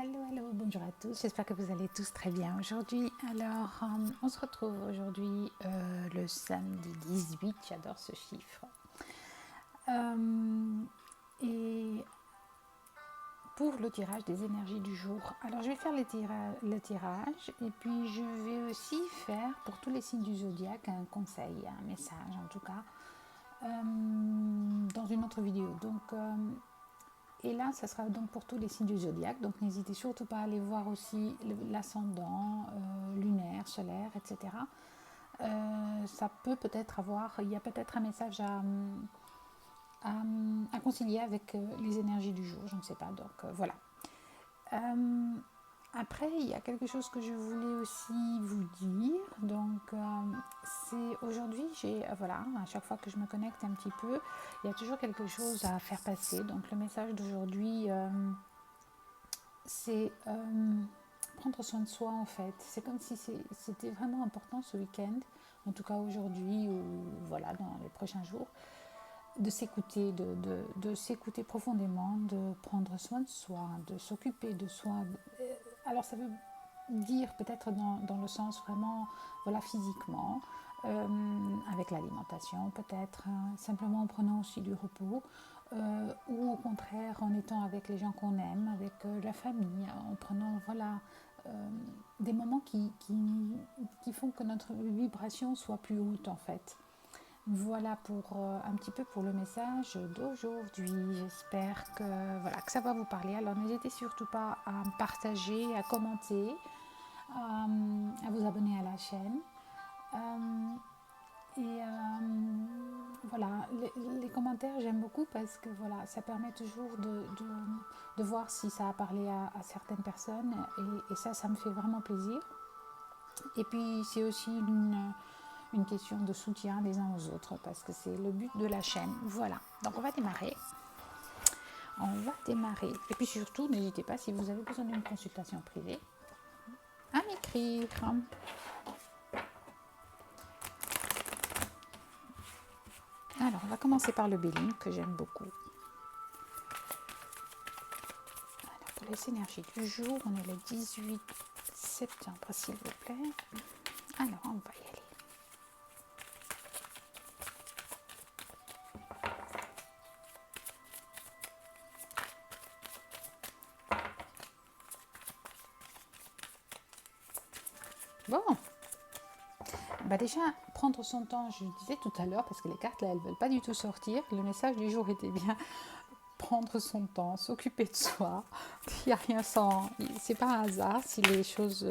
Hello, bonjour à tous, j'espère que vous allez tous très bien aujourd'hui. Alors, on se retrouve aujourd'hui le samedi 18, j'adore ce chiffre. Et pour le tirage des énergies du jour, alors je vais faire le tirage et puis je vais aussi faire pour tous les signes du zodiaque un conseil, un message en tout cas, dans une autre vidéo. Et là, ça sera donc pour tous les signes du zodiaque. Donc, n'hésitez surtout pas à aller voir aussi l'ascendant, lunaire, solaire, etc. Ça peut peut-être avoir, il y a peut-être un message à concilier avec les énergies du jour, je ne sais pas. Donc, voilà. Euh, Après, il y a quelque chose que je voulais aussi vous dire. Donc, c'est aujourd'hui, voilà, à chaque fois que je me connecte un petit peu, il y a toujours quelque chose à faire passer. Donc, le message d'aujourd'hui, c'est prendre soin de soi en fait. C'est comme si c'était vraiment important ce week-end, en tout cas aujourd'hui ou voilà, dans les prochains jours, de s'écouter, de s'écouter profondément, de prendre soin de soi, de s'occuper de soi. Alors ça veut dire peut-être dans le sens vraiment voilà, physiquement, avec l'alimentation peut-être, simplement en prenant aussi du repos, ou au contraire en étant avec les gens qu'on aime, avec la famille, en prenant voilà, des moments qui font que notre vibration soit plus haute en fait. Voilà pour un petit peu pour le message d'aujourd'hui. J'espère voilà, que ça va vous parler. Alors n'hésitez surtout pas à partager, à commenter, à vous abonner à la chaîne. Voilà, les commentaires j'aime beaucoup parce que voilà, ça permet toujours de voir si ça a parlé à certaines personnes et ça me fait vraiment plaisir. Et puis c'est aussi une question de soutien les uns aux autres parce que c'est le but de la chaîne. Voilà, donc on va démarrer. Et puis surtout, n'hésitez pas si vous avez besoin d'une consultation privée à m'écrire. Alors, on va commencer par le Béline que j'aime beaucoup. Alors, pour les énergies du jour, on est le 18 septembre, s'il vous plaît. Alors, on va y aller. Bon, bah déjà, prendre son temps, je le disais tout à l'heure, parce que les cartes là, elles ne veulent pas du tout sortir. Le message du jour était bien prendre son temps, s'occuper de soi. Il n'y a rien sans. C'est pas un hasard si les choses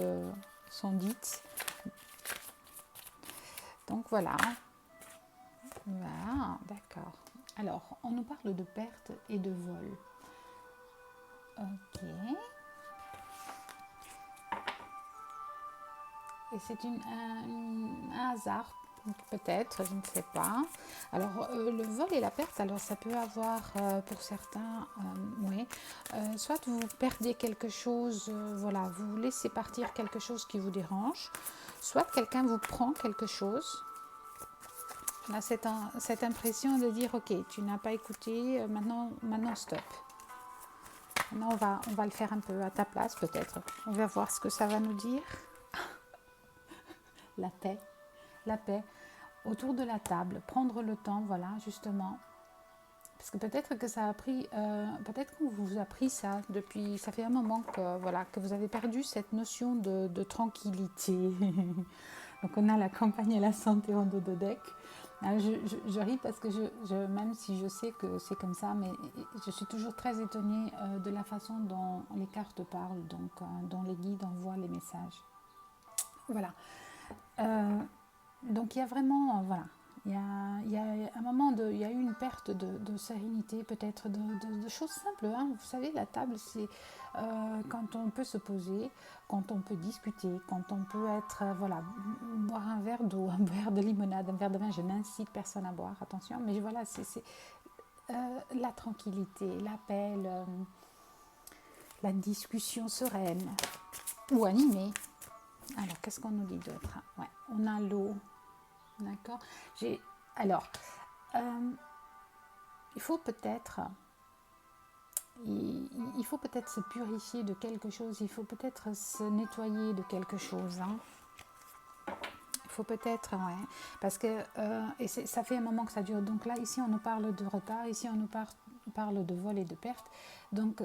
sont dites. Donc voilà. Voilà, d'accord. Alors, on nous parle de perte et de vol. Ok. Et c'est un hasard, peut-être, je ne sais pas. Alors, le vol et la perte, alors ça peut avoir pour certains, oui, soit vous perdez quelque chose, voilà, vous laissez partir quelque chose qui vous dérange, soit quelqu'un vous prend quelque chose. Là, cette impression de dire, ok, tu n'as pas écouté, maintenant stop. Maintenant, on va le faire un peu à ta place, peut-être. On va voir ce que ça va nous dire. La paix, autour de la table, prendre le temps, voilà, justement. Parce que peut-être que ça a pris, peut-être qu'on vous a pris ça depuis, ça fait un moment que, voilà, que vous avez perdu cette notion de tranquillité. Donc on a la campagne et la santé en dos de deck. Je ris parce que même si je sais que c'est comme ça, mais je suis toujours très étonnée de la façon dont les cartes parlent, donc dont les guides envoient les messages. Voilà. Donc il y a vraiment, voilà, il y a un moment, il y a eu une perte de sérénité, peut-être de choses simples. Hein. Vous savez, la table, c'est quand on peut se poser, quand on peut discuter, quand on peut être, voilà, boire un verre d'eau, un verre de limonade, un verre de vin. Je n'incite personne à boire, attention, mais voilà, c'est la tranquillité, la paix, la discussion sereine ou animée. Alors, qu'est-ce qu'on nous dit d'autre? Ouais, on a l'eau. D'accord. Alors, il faut peut-être il faut peut-être se purifier de quelque chose, il faut peut-être se nettoyer de quelque chose. Hein. Il faut peut-être, ouais, parce que ça fait un moment que ça dure. Donc là, ici, on nous parle de retard, ici, on nous parle de vol et de perte. Donc,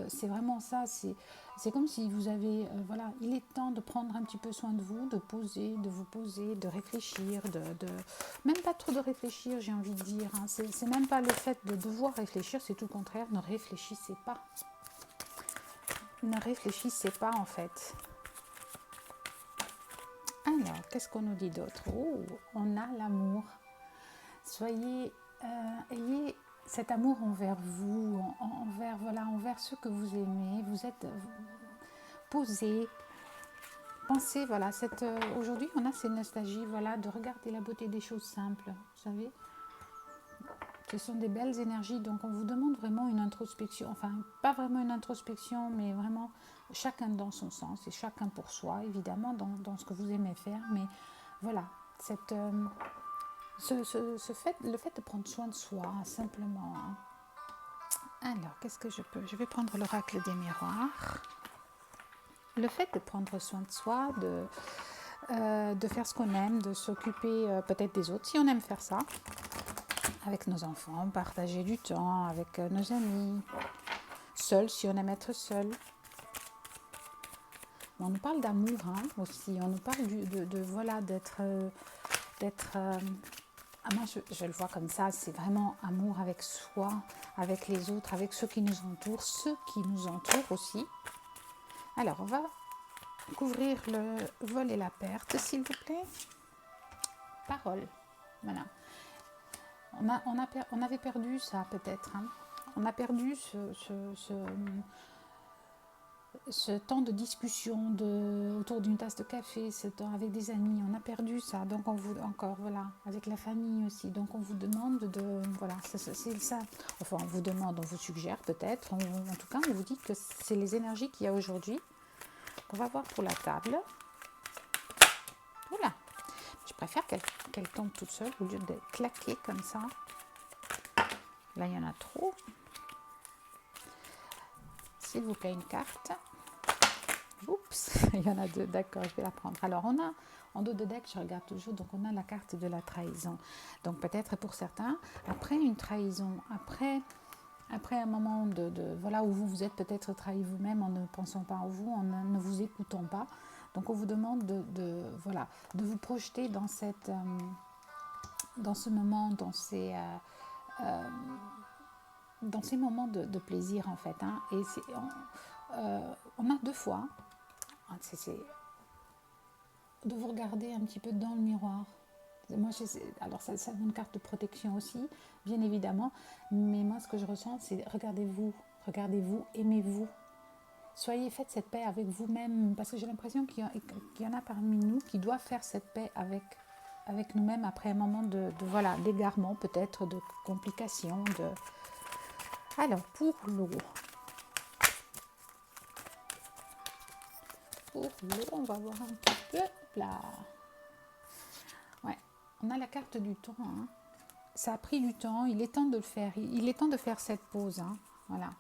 c'est vraiment ça. C'est comme si vous avez, voilà, il est temps de prendre un petit peu soin de vous, de vous poser, de réfléchir, même pas trop de réfléchir, j'ai envie de dire. Hein. C'est même pas le fait de devoir réfléchir, c'est tout le contraire. Ne réfléchissez pas. Ne réfléchissez pas, en fait. Alors, qu'est-ce qu'on nous dit d'autre? Oh, on a l'amour. Ayez cet amour envers vous, envers ceux que vous aimez. Vous êtes posé. Pensez, voilà, aujourd'hui, on a cette nostalgie, voilà, de regarder la beauté des choses simples. Vous savez, ce sont des belles énergies, donc on vous demande vraiment une introspection. Enfin, pas vraiment une introspection, mais vraiment chacun dans son sens et chacun pour soi, évidemment, dans ce que vous aimez faire. Mais voilà, le fait de prendre soin de soi, simplement. Hein. Alors, qu'est-ce que je vais prendre l'oracle des miroirs. Le fait de prendre soin de soi, de faire ce qu'on aime, de s'occuper peut-être des autres, si on aime faire ça, avec nos enfants, partager du temps avec nos amis, seul, si on aime être seul. On nous parle d'amour hein, aussi, on nous parle voilà, d'être... moi, je le vois comme ça, c'est vraiment amour avec soi, avec les autres, avec ceux qui nous entourent aussi. Alors, on va couvrir le vol et la perte, s'il vous plaît. Parole. Voilà. On avait perdu ça, peut-être. Hein. On a perdu ce temps de discussion autour d'une tasse de café, ce temps avec des amis. On a perdu ça. Donc, voilà, avec la famille aussi. Donc, on vous demande voilà, c'est ça. Enfin, on vous demande, on vous suggère peut-être. En tout cas, on vous dit que c'est les énergies qu'il y a aujourd'hui. On va voir pour la table. Voilà. Je préfère qu'elle tombe toute seule au lieu de claquer comme ça. Là, il y en a trop. S'il vous plaît, une carte. Oups, il y en a deux. D'accord, je vais la prendre. Alors, on a, en dos de deck, je regarde toujours, donc on a la carte de la trahison. Donc, peut-être pour certains, après une trahison, après un moment voilà, où vous vous êtes peut-être trahi vous-même en ne pensant pas en vous, en ne vous écoutant pas. Donc, on vous demande voilà, de vous projeter dans ce moment, dans ces moments de plaisir, en fait. Hein. Et on a deux fois, c'est de vous regarder un petit peu dans le miroir. Moi, alors ça c'est une carte de protection aussi, bien évidemment, mais moi ce que je ressens, c'est regardez-vous, aimez-vous, faites cette paix avec vous-même, parce que j'ai l'impression qu'il y en a parmi nous qui doivent faire cette paix avec nous-mêmes après un moment voilà, d'égarement, peut-être de complications. Alors, pour l'eau, on va voir un petit peu là. Ouais, on a la carte du temps. Hein. Ça a pris du temps, il est temps de le faire. Il est temps de faire cette pause. Hein. Voilà.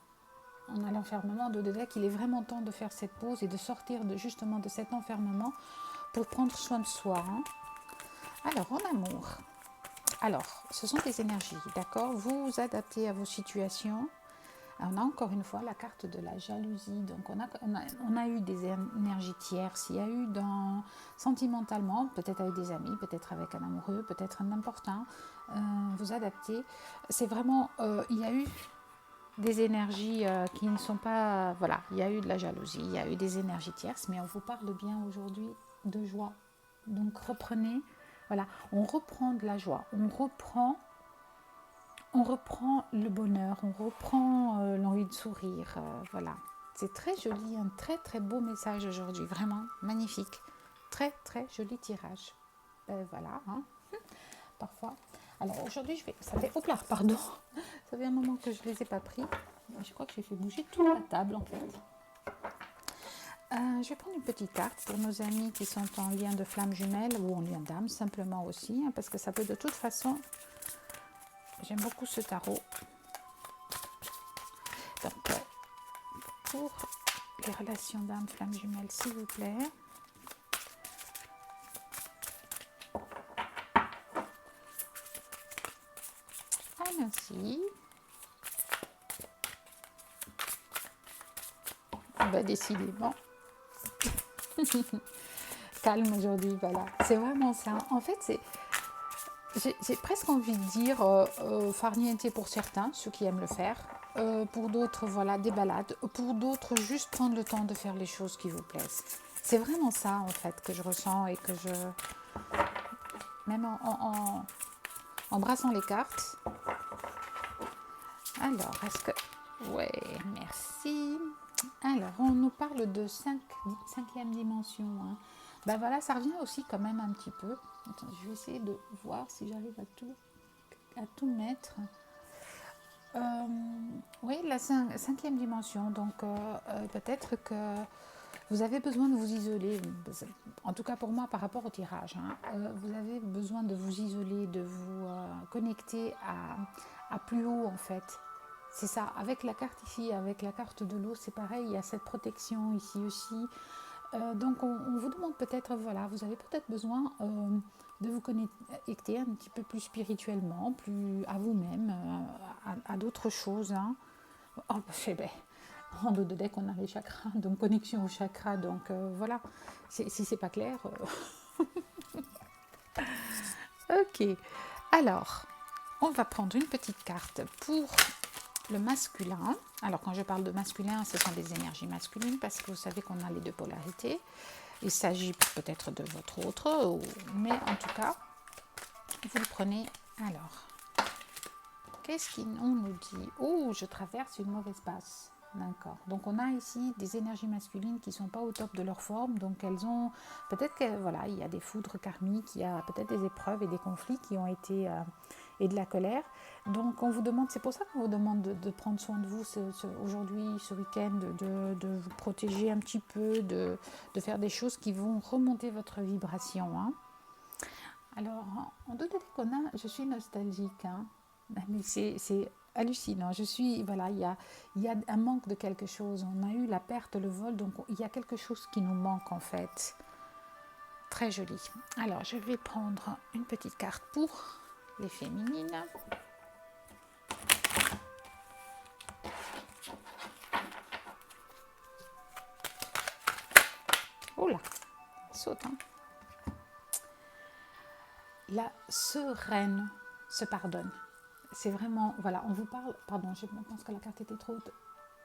On a l'enfermement de deck, il est vraiment temps de faire cette pause et de sortir justement de cet enfermement pour prendre soin de soi. Hein. Alors, en amour. Alors, ce sont des énergies, d'accord? Vous vous adaptez à vos situations. On a encore une fois la carte de la jalousie. Donc, on a eu des énergies tierces. Il y a eu sentimentalement, peut-être avec des amis, peut-être avec un amoureux, peut-être un important. Vous adaptez. C'est vraiment, il y a eu des énergies qui ne sont pas... Voilà, il y a eu de la jalousie, il y a eu des énergies tierces, mais on vous parle bien aujourd'hui de joie. Donc, reprenez. Voilà, on reprend de la joie. On reprend le bonheur, on reprend l'envie de sourire, voilà. C'est très joli, un très très beau message aujourd'hui, vraiment magnifique. Très très joli tirage. Voilà, hein. Parfois. Alors aujourd'hui, ça fait... Hop là, pardon. Ça fait un moment que je ne les ai pas pris. Je crois que j'ai fait bouger toute la table en fait. Je vais prendre une petite carte pour nos amis qui sont en lien de flamme jumelle ou en lien d'âme simplement aussi, hein, parce que ça peut de toute façon... J'aime beaucoup ce tarot. Donc, pour les relations d'âme, flamme jumelle, s'il vous plaît. Ah, merci. Bah, décidément. Calme aujourd'hui, voilà. C'est vraiment ça. En fait, j'ai presque envie de dire farniente pour certains, ceux qui aiment le faire. Pour d'autres, voilà, des balades. Pour d'autres, juste prendre le temps de faire les choses qui vous plaisent. C'est vraiment ça, en fait, que je ressens et que je... Même en brassant les cartes. Alors, est-ce que... Ouais, merci. Alors, on nous parle de cinquième dimension. Hein. Ben voilà, ça revient aussi quand même un petit peu. Attends, je vais essayer de voir si j'arrive à tout mettre. Oui, la cinquième dimension. Donc, peut-être que vous avez besoin de vous isoler. En tout cas, pour moi, par rapport au tirage. Hein, vous avez besoin de vous isoler, de vous connecter à plus haut, en fait. C'est ça, avec la carte ici, avec la carte de l'eau, c'est pareil, il y a cette protection ici aussi. Donc on vous demande peut-être, voilà, vous avez peut-être besoin de vous connecter un petit peu plus spirituellement, plus à vous-même, à d'autres choses. Hein. Oh, ben, en dos de deck, on a les chakras, donc connexion aux chakras, donc voilà, si c'est pas clair. Ok, alors, on va prendre une petite carte pour le masculin. Alors quand je parle de masculin, ce sont des énergies masculines parce que vous savez qu'on a les deux polarités. Il s'agit peut-être de votre autre, mais en tout cas, vous le prenez. Alors, qu'est-ce qu'on nous dit? Oh, je traverse une mauvaise passe. D'accord. Donc on a ici des énergies masculines qui ne sont pas au top de leur forme. Donc elles ont, peut-être que voilà, il y a des foudres karmiques, il y a peut-être des épreuves et des conflits qui ont été, et de la colère. Donc on vous demande, c'est pour ça qu'on vous demande de prendre soin de vous aujourd'hui, ce week-end, de vous protéger un petit peu, de faire des choses qui vont remonter votre vibration. Hein. Alors, en deux deck qu'on a, je suis nostalgique. Hein. Mais c'est hallucinant. Je suis, voilà, il y a un manque de quelque chose. On a eu la perte, le vol, donc il y a quelque chose qui nous manque en fait. Très joli. Alors, je vais prendre une petite carte pour les féminines. Oh là, saute. Hein. La sereine se pardonne. C'est vraiment, voilà, on vous parle, pardon, je pense que la carte était trop haute.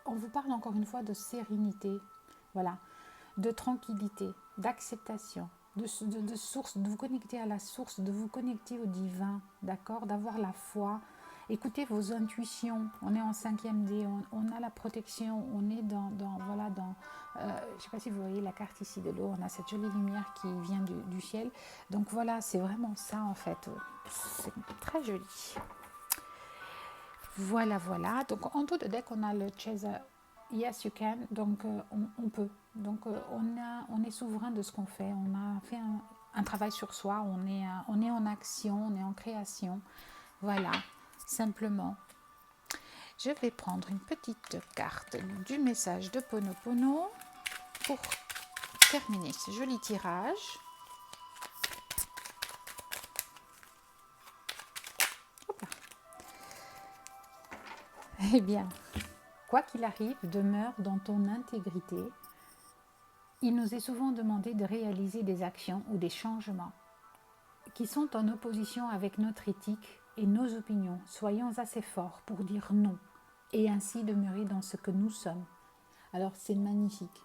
On vous parle encore une fois de sérénité, voilà, de tranquillité, d'acceptation, de source, de vous connecter à la source, de vous connecter au divin, d'accord, d'avoir la foi. Écoutez vos intuitions. On est en 5e dé, on a la protection, on est dans je ne sais pas si vous voyez la carte ici de l'eau, on a cette jolie lumière qui vient du ciel. Donc voilà, c'est vraiment ça en fait. C'est très joli. Voilà. Donc en tout de deck, on a le Chaser. Yes, you can. Donc on peut. Donc on est souverain de ce qu'on fait. On a fait un travail sur soi. On est en action, on est en création. Voilà. Simplement, je vais prendre une petite carte du message de Ponopono pour terminer ce joli tirage. Hop là. Eh bien, quoi qu'il arrive, demeure dans ton intégrité. Il nous est souvent demandé de réaliser des actions ou des changements qui sont en opposition avec notre éthique et nos opinions. Soyons assez forts pour dire non et ainsi demeurer dans ce que nous sommes. Alors c'est magnifique,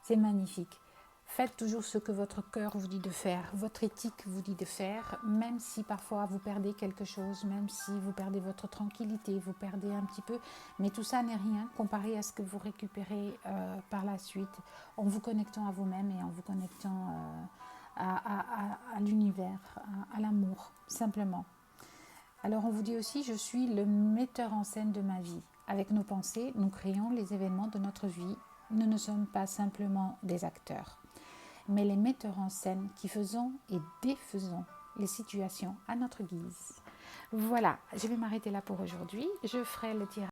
c'est magnifique. Faites toujours ce que votre cœur vous dit de faire, votre éthique vous dit de faire, même si parfois vous perdez quelque chose, même si vous perdez votre tranquillité, vous perdez un petit peu, mais tout ça n'est rien comparé à ce que vous récupérez par la suite en vous connectant à vous-même et en vous connectant à l'univers, à l'amour, simplement. Alors on vous dit aussi, je suis le metteur en scène de ma vie. Avec nos pensées, nous créons les événements de notre vie. Nous ne sommes pas simplement des acteurs, mais les metteurs en scène qui faisons et défaisons les situations à notre guise. Voilà, je vais m'arrêter là pour aujourd'hui. Je ferai le tirage